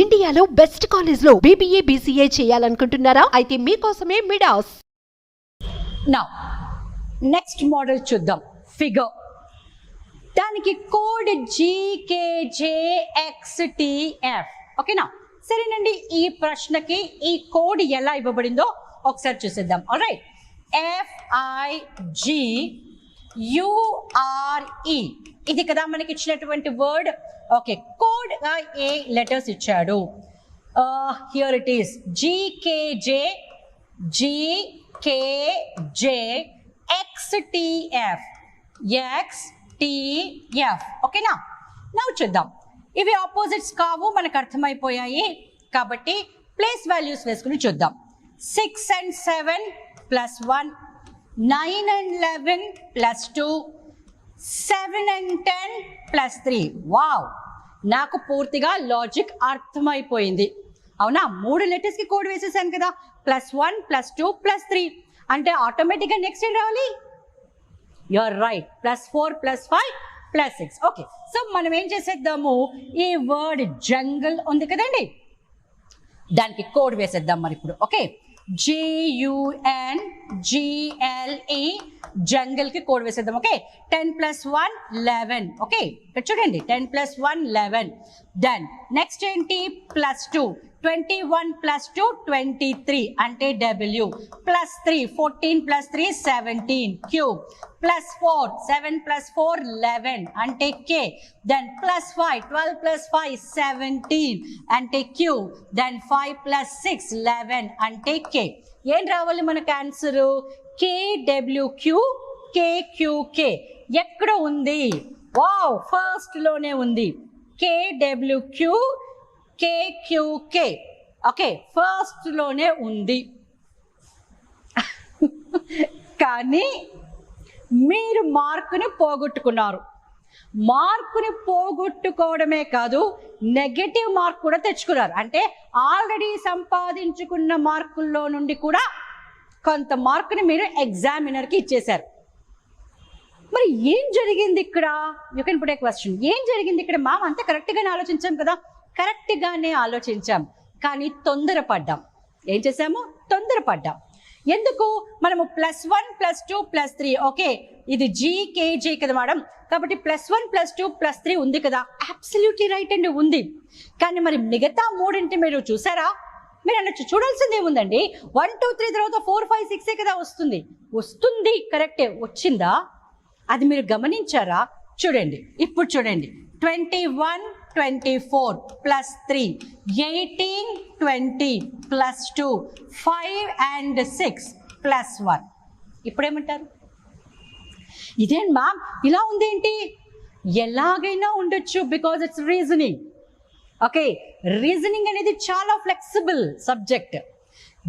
ఇండియాలో best college లో BBA BCA చేయాలనుకుంటున్నారా? అయితే మీకోసమే మిడాస్. నౌ నెక్స్ట్ మోడల్ చూద్దాం. ఫిగర్, దానికి కోడ్ GKJXTF. ఓకేనా? సరేనండి, ఈ ప్రశ్నకి ఈ కోడ్ ఎలా ఇవ్వబడిందో ఒకసారి చూసేద్దాం. ఆల్రైట్, FIGURE ఇది కదా మనకి ఇచ్చినటువంటి వర్డ్. ఓకే, కోడ్ ఏ లెటర్స్ ఇచ్చాడు. Here it is GKJXTF. ఓకేనా? నవ్వు చూద్దాం. ఇవి ఆపోజిట్స్ కావు, మనకు అర్థమైపోయాయి. కాబట్టి ప్లేస్ వాల్యూస్ వేసుకుని చూద్దాం. 6 and 7 + 1, 9 and 11 + 2, 7 and 10 + 3. వావ్, నాకు పూర్తిగా లాజిక్ అర్థమైపోయింది. అవునా? 3 లెటర్స్ కి కోడ్ వేసేసాను కదా. +1 +2 +3 అంటే ఆటోమేటిక్గా నెక్స్ట్ ఏం రావాలి? You're right, +4 +5 +6. ఓకే, సో మనం ఏం చేసేద్దాము, ఈ వర్డ్ జంగల్ ఉంది కదండి, దానికి కోడ్ వేసేద్దాం మరి ఇప్పుడు. ఓకే, JUNGLE జంగల్ కి కోడ్ వేసేద్దాం. ఓకే, 10 + 1 11. ఓకే, ఇక్కడ చూడండి, 10 + 1 11. దెన్ నెక్స్ట్ ఏంటి? +2, 21 + 2 23 అంటే W. +3, 14 + 3 17 Q. +4, 7 + 4 11 అంటే K. దెన్ +5, 12 + 5 17 అంటే Q. దెన్ 5 + 6 11 అంటే K. ఏం రావాలి మనకు ఆన్సరు? KWQ KQK. ఎక్కడ ఉంది? వావ్, ఫస్ట్ లోనే ఉంది. KWQ KQK. ఓకే, ఫస్ట్ లోనే ఉంది. కానీ మీరు మార్కుని పోగొట్టుకున్నారు. మార్కుని పోగొట్టుకోవడమే కాదు, నెగటివ్ మార్క్ కూడా తెచ్చుకున్నారు. అంటే ఆల్రెడీ సంపాదించుకున్న మార్కుల్లో నుండి కూడా కొంత మార్కుని మీరు ఎగ్జామినర్కి ఇచ్చేశారు. మరి ఏం జరిగింది ఇక్కడ? You can put a question. ఏం జరిగింది ఇక్కడ? మ్యామ్ అంతా కరెక్ట్గానే ఆలోచించాం కదా. కరెక్ట్గానే ఆలోచించాం, కానీ తొందరపడ్డాం. ఏం చేసాము? తొందరపడ్డాం. ఎందుకు? మనము +1 +2 +3. ఓకే, ఇది GKJ కదా మేడం, కాబట్టి +1 +2 +3 ఉంది కదా. అబ్సల్యూట్లీ రైట్ అండి, ఉంది. కానీ మరి మిగతా మూడింటి మీరు చూసారా? మీరు అలా చూడాల్సిందే ఉందండి. 1 2 3 తర్వాత 4 5 6 కదా వస్తుంది. వస్తుంది, కరెక్టే. వచ్చిందా? అది మీరు గమనించారా? చూడండి, ఇప్పుడు చూడండి. 21 24 +3 18 20 +2 5 and 6 +1. ఇప్పుడేమంటారు? ఇదేం మ్యామ్ ఇలా ఉందేంటి? ఎలాగైనా ఉండొచ్చు, because it's reasoning. Okay, reasoning అనేది చాలా ఫ్లెక్సిబుల్ సబ్జెక్ట్.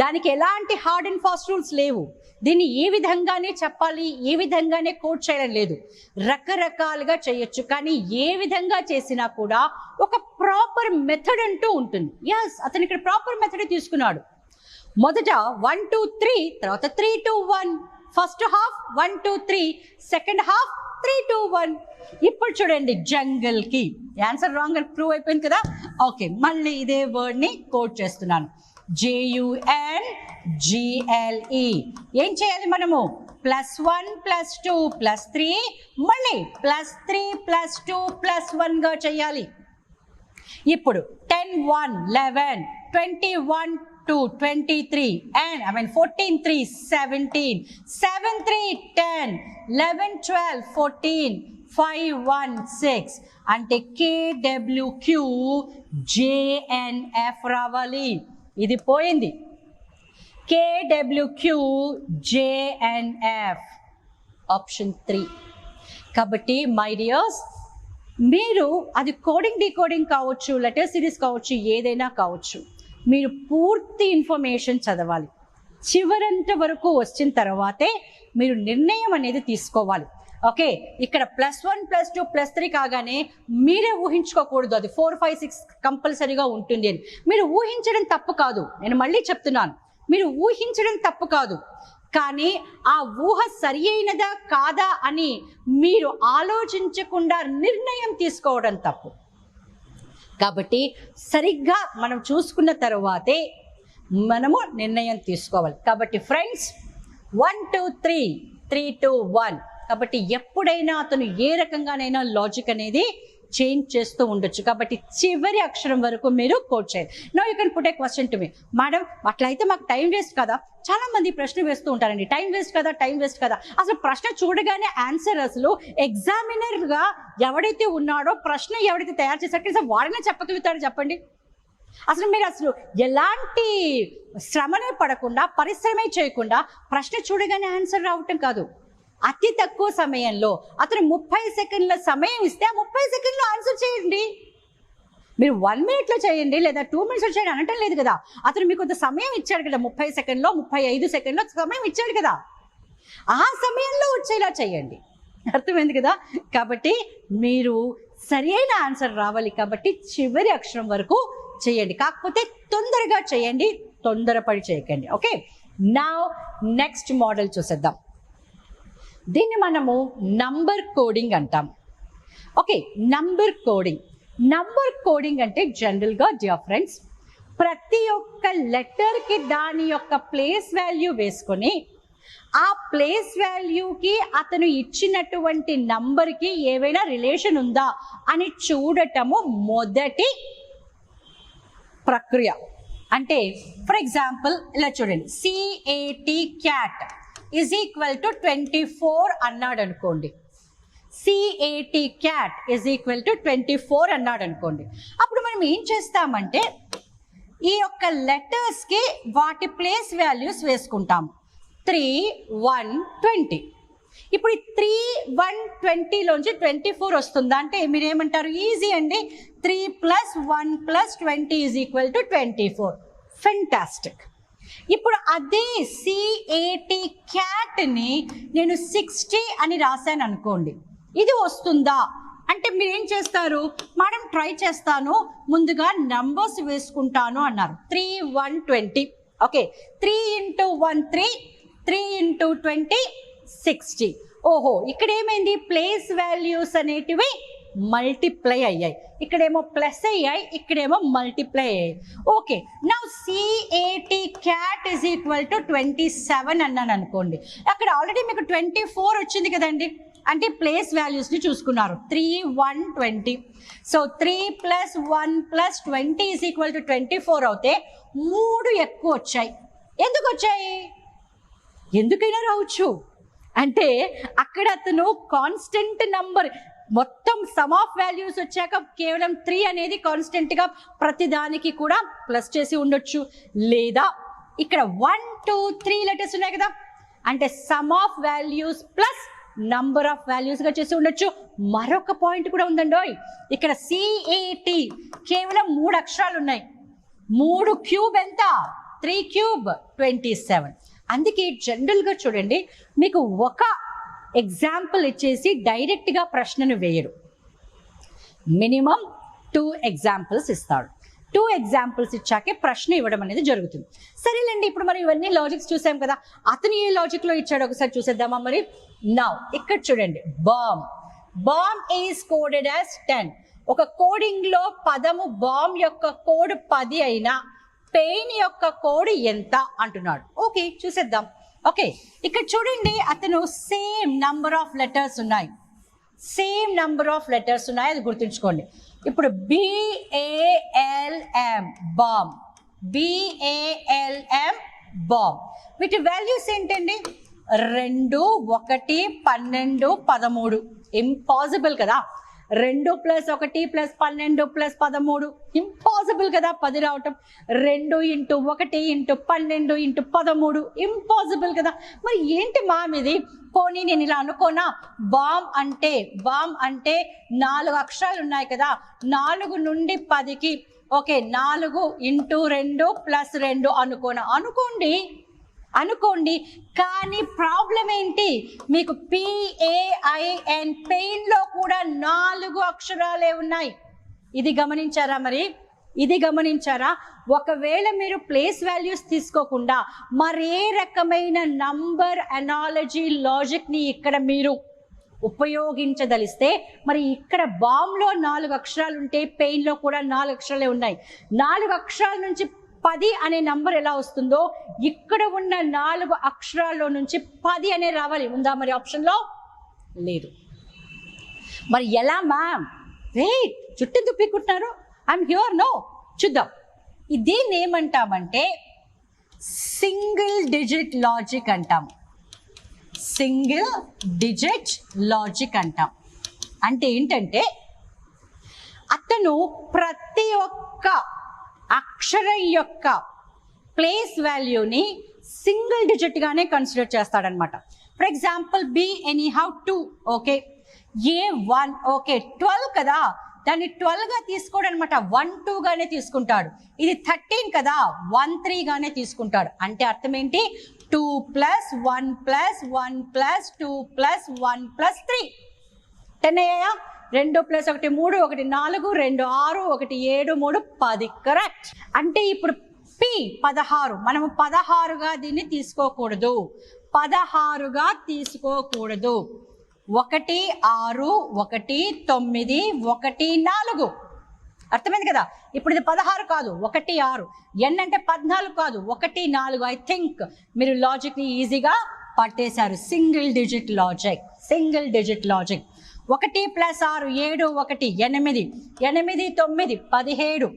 దానికి ఎలాంటి హార్డ్ అండ్ ఫాస్ట్ రూల్స్ లేవు. దీన్ని ఏ విధంగానే చెప్పాలి, ఏ విధంగానే కోడ్ చేయడం లేదు. రకరకాలుగా చేయొచ్చు, కానీ ఏ విధంగా చేసినా కూడా ఒక ప్రాపర్ మెథడ్ అంటూ ఉంటుంది. ఎస్, అతను ఇక్కడ ప్రాపర్ మెథడ్ తీసుకున్నాడు. మొదట 1 2 3, తర్వాత 3 2 1. First half 1 2 3, second half 3 2 1. ఇప్పుడు చూడండి, జంగల్ కి ఆన్సర్ రాంగ్ అని ప్రూవ్ అయిపోయింది కదా. ఓకే, మళ్ళీ ఇదే వర్డ్ ని కోడ్ చేస్తున్నాను. JUNGLE. ఏం చేయాలి మనము? +1 +2 +3 మళ్ళీ +3 +2 +1 గా చేయాలి. ఇప్పుడు 10 1 11 21 2 23 and 14 3 17 7 3 10 11 12 14 5 1 6 అంటే KWQ JNF రావాలి. ఇది పోయింది. KWQ JNF option 3. కాబట్టి మై డియర్స్, మీరు అది కోడింగ్ డీకోడింగ్ కావచ్చు, లెటర్ సిరీస్ కావచ్చు, ఏదైనా కావచ్చు, మీరు పూర్తి ఇన్ఫర్మేషన్ చదవాలి. చివరంత వరకు వచ్చిన తర్వాతే మీరు నిర్ణయం అనేది తీసుకోవాలి. ఓకే, ఇక్కడ +1 +2 +3 కాగానే మీరే ఊహించుకోకూడదు అది 4 5 6 కంపల్సరీగా ఉంటుంది అని. మీరు ఊహించడం తప్పు కాదు, నేను మళ్ళీ చెప్తున్నాను, మీరు ఊహించడం తప్పు కాదు. కానీ ఆ ఊహ సరి అయినదా కాదా అని మీరు ఆలోచించకుండా నిర్ణయం తీసుకోవడం తప్పు. కాబట్టి సరిగ్గా మనం చూసుకున్న తర్వాతే మనము నిర్ణయం తీసుకోవాలి. కాబట్టి ఫ్రెండ్స్ 1 2 3 3 2 1 కాబట్టి ఎప్పుడైనా అతను ఏ రకంగానైనా లాజిక్ అనేది చేంజ్ చేస్తూ ఉండొచ్చు. కాబట్టి చివరి అక్షరం వరకు మీరు కోట్ చేయాలి. No you can put a question to me, madam అట్లయితే మాకు టైం వేస్ట్ కదా. చాలా మంది ప్రశ్న వేస్తూ ఉంటారండి, టైం వేస్ట్ కదా, టైం వేస్ట్ కదా. అసలు ప్రశ్న చూడగానే ఆన్సర్ అసలు ఎగ్జామినర్గా ఎవడైతే ఉన్నాడో ప్రశ్న ఎవడైతే తయారు చేశాడో వాడినే చెప్పగలుగుతాడు చెప్పండి. అసలు మీరు అసలు ఎలాంటి శ్రమనే పడకుండా పరిశ్రమే చేయకుండా ప్రశ్న చూడగానే ఆన్సర్ రావటం కాదు. అతి తక్కువ సమయంలో అతను 30 సెకండ్ల సమయం ఇస్తే ఆ 30 సెకండ్లో ఆన్సర్ చేయండి. మీరు 1 మినిట్లో చేయండి లేదా 2 మినిట్స్లో చేయండి అనటం లేదు కదా. అతను మీకు కొంత సమయం ఇచ్చాడు కదా, 30 సెకండ్లో 35 సెకండ్లో సమయం ఇచ్చాడు కదా, ఆ సమయంలో వచ్చేలా చేయండి. అర్థమైంది కదా. కాబట్టి మీరు సరి అయిన ఆన్సర్ రావాలి కాబట్టి చివరి అక్షరం వరకు చేయండి. కాకపోతే తొందరగా చేయండి, తొందరపడి చేయకండి. ఓకే, నౌ నెక్స్ట్ మోడల్ చూసేద్దాం. దీన్ని మనము నంబర్ కోడింగ్ అంటాం. ఓకే, నంబర్ కోడింగ్ అంటే జనరల్గా డియర్ ఫ్రెండ్స్ ప్రతి ఒక్క లెటర్కి దాని యొక్క ప్లేస్ వాల్యూ వేసుకొని ఆ ప్లేస్ వాల్యూకి అతను ఇచ్చినటువంటి నంబర్కి ఏవైనా రిలేషన్ ఉందా అని చూడటము మొదటి ప్రక్రియ. అంటే ఫర్ ఎగ్జాంపుల్ ఇలా చూడండి, CAT cat is equal to 24 అన్నాడు అనుకోండి. CAT cat is equal to 24 అన్నాడు అనుకోండి. అప్పుడు మనం ఏం చేస్తామంటే ఈ యొక్క లెటర్స్కి వాటి ప్లేస్ వాల్యూస్ వేసుకుంటాం. 3 1 20. ఇప్పుడు ఈ 3 1 20లోంచి 24 వస్తుందా అంటే మీరేమంటారు? ఈజీ అండి, 3 + 1 + 20 ఈజ్ ఈక్వల్ టు 24. ఫెంటాస్టిక్. ఇప్పుడు అదే CAT క్యాట్ని నేను 60 అని రాశాను అనుకోండి, ఇది వస్తుందా అంటే మీరు ఏం చేస్తారు? మేడం ట్రై చేస్తాను, ముందుగా నంబర్స్ వేసుకుంటాను అన్నారు. 3 1 20. ఓకే, 3 × 1 3, 3 × 20 60. ఓహో, ఇక్కడ ఏమైంది? ప్లేస్ వాల్యూస్ అనేటివి మల్టిప్లై అయ్యాయి. ఇక్కడేమో ప్లస్ అయ్యాయి, ఇక్కడేమో మల్టిప్లై అయ్యాయి. Okay, now CAT cat is equal to 27 అన్నాను అనుకోండి. అక్కడ ఆల్రెడీ మీకు 24 వచ్చింది కదండి, అంటే ప్లేస్ వాల్యూస్ని చూసుకున్నారు. 3 1 20. సో 3 + 1 + 20 ఈజ్ ఈక్వల్ టు 24 అవుతే 3 ఎక్కువ వచ్చాయి. ఎందుకు వచ్చాయి? ఎందుకైనా రావచ్చు అంటే అక్కడ అతను కాన్స్టెంట్ నంబర్ మొత్తం సమ్ ఆఫ్ వాల్యూస్ వచ్చాక కేవలం 3 అనేది కాన్స్టెంట్గా ప్రతిదానికి కూడా ప్లస్ చేసి ఉండొచ్చు. లేదా ఇక్కడ 1 2 3 లెటర్స్ ఉన్నాయి కదా, అంటే sum of values plus number of వాల్యూస్గా చేసి ఉండొచ్చు. మరొక పాయింట్ కూడా ఉందండి, ఇక్కడ CAT కేవలం 3 అక్షరాలు ఉన్నాయి. 3 క్యూబ్ ఎంత? 3 క్యూబ్ 27. అందుకే జనరల్గా చూడండి, మీకు ఒక ఎగ్జాంపుల్ ఇచ్చేసి డైరెక్ట్గా ప్రశ్నను వేయరు, మినిమం 2 ఎగ్జాంపుల్స్ ఇస్తాడు. 2 ఎగ్జాంపుల్స్ ఇచ్చాకే ప్రశ్న ఇవ్వడం అనేది జరుగుతుంది. సరేలేండి, ఇప్పుడు మనం ఇవన్నీ లాజిక్స్ చూసాం కదా, అతను ఏ లాజిక్లో ఇచ్చాడో ఒకసారి చూసేద్దామా మరి. నౌ ఇక్కడ చూడండి, బాంబ్ ఈజ్ కోడెడ్ యాజ్ 10. ఒక కోడింగ్లో పదము బాంబ్ యొక్క కోడ్ 10 అయినా పెయిన్ యొక్క కోడ్ ఎంత అంటున్నాడు. ఓకే, చూసేద్దాం. ఓకే, ఇక్కడ చూడండి, అతను సేమ్ నంబర్ ఆఫ్ లెటర్స్ ఉన్నాయి, అది గుర్తుంచుకోండి. ఇప్పుడు BALM బాంబ్, వీటి వాల్యూస్ ఏంటండి? 2 1 12 13. ఇంపాసిబుల్ కదా. 2 + 1 + 12 + 13 ఇంపాసిబుల్ కదా 10 రావటం. 2 × 1 × 12 × 13 ఇంపాసిబుల్ కదా. మరి ఏంటి మామ్ ఇది? పోనీ నేను ఇలా అనుకోనా, బాంబ్ అంటే 4 అక్షరాలు ఉన్నాయి కదా, 4 నుండి 10కి ఓకే 4 × 2 + 2 అనుకోండి. కానీ ప్రాబ్లం ఏంటి? మీకు PAIN పెయిన్లో కూడా 4 అక్షరాలే ఉన్నాయి. ఇది గమనించారా? ఇది గమనించారా? ఒకవేళ మీరు ప్లేస్ వాల్యూస్ తీసుకోకుండా మరే రకమైన నంబర్ అనాలజీ లాజిక్ని ఇక్కడ మీరు ఉపయోగించదలిస్తే మరి ఇక్కడ బాంలో 4 అక్షరాలు ఉంటే పెయిన్లో కూడా 4 అక్షరాలే ఉన్నాయి. 4 అక్షరాల నుంచి 10 అనే నంబర్ ఎలా వస్తుందో ఇక్కడ ఉన్న 4 అక్షరాల్లో నుంచి 10 అనే రావాలి. ఉందా మరి ఆప్షన్లో? లేదు. మరి ఎలా మ్యామ్? వెయిట్, చుట్టూ దుప్పికుంటున్నారు. ఐఎమ్ హ్యూర్. నో, చూద్దాం. దీన్ని ఏమంటామంటే సింగిల్ డిజిట్ లాజిక్ అంటాం. సింగిల్ డిజిట్ లాజిక్ అంటాం. అంటే ఏంటంటే అతను ప్రతి ఒక్క అక్షరం యొక్క ప్లేస్ వాల్యూని సింగిల్ డిజిట్గానే కన్సిడర్ చేస్తాడనమాట. For example B anyhow 2, okay, A 1, okay, 12 కదా, దాన్ని 12గా తీసుకోడు అనమాట. 1 2 గానే తీసుకుంటాడు. ఇది 13 కదా, 1 3 గానే తీసుకుంటాడు. అంటే అర్థం ఏంటి? 2 + 1 + 1 + 2 + 1 + 3 10 అయ్యాయా? 2 + 1 3, 1 4, 2 6, 1 7 3 10. కరెక్ట్. అంటే ఇప్పుడు పి 16. మనము 16గా దీన్ని తీసుకోకూడదు. 16గా తీసుకోకూడదు. 1 6 1 9 1 4. అర్థమైంది కదా? ఇప్పుడు ఇది 16 కాదు, 1 6. ఎన్ అంటే 14 కాదు, 1 4. ఐ థింక్ మీరు లాజిక్ని ఈజీగా పట్టేశారు. Single digit logic. Single digit logic. 1 + 6 7 1 8 8 9 17 17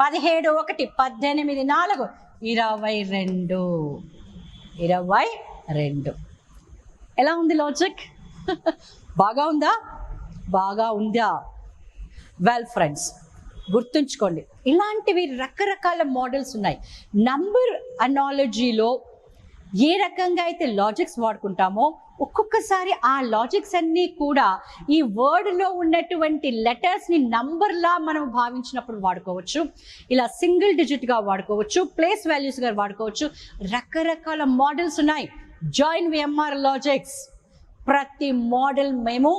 1 18 4 22 22. ఎలా ఉంది లాజిక్? బాగా ఉందా? బాగా ఉందా? వెల్ ఫ్రెండ్స్, గుర్తుంచుకోండి, ఇలాంటివి రకరకాల మోడల్స్ ఉన్నాయి. నంబర్ అనాలజీలో ఏ రకంగా అయితే లాజిక్స్ వాడుకుంటామో ఒక్కొక్కసారి ఆ లాజిక్స్ అన్నీ కూడా ఈ వర్డ్లో ఉన్నటువంటి లెటర్స్ని నంబర్లా మనం భావించినప్పుడు వాడుకోవచ్చు. ఇలా సింగిల్ డిజిట్గా వాడుకోవచ్చు, ప్లేస్ వాల్యూస్గా వాడుకోవచ్చు. రకరకాల మోడల్స్ ఉన్నాయి. Join VMR logics. ప్రతి మోడల్ మేము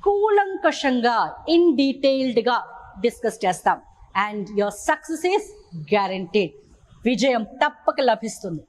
కూలంకషంగా ఇన్ డీటెయిల్డ్గా డిస్కస్ చేస్తాం. And your success is guaranteed. విజయం తప్పక లభిస్తుంది.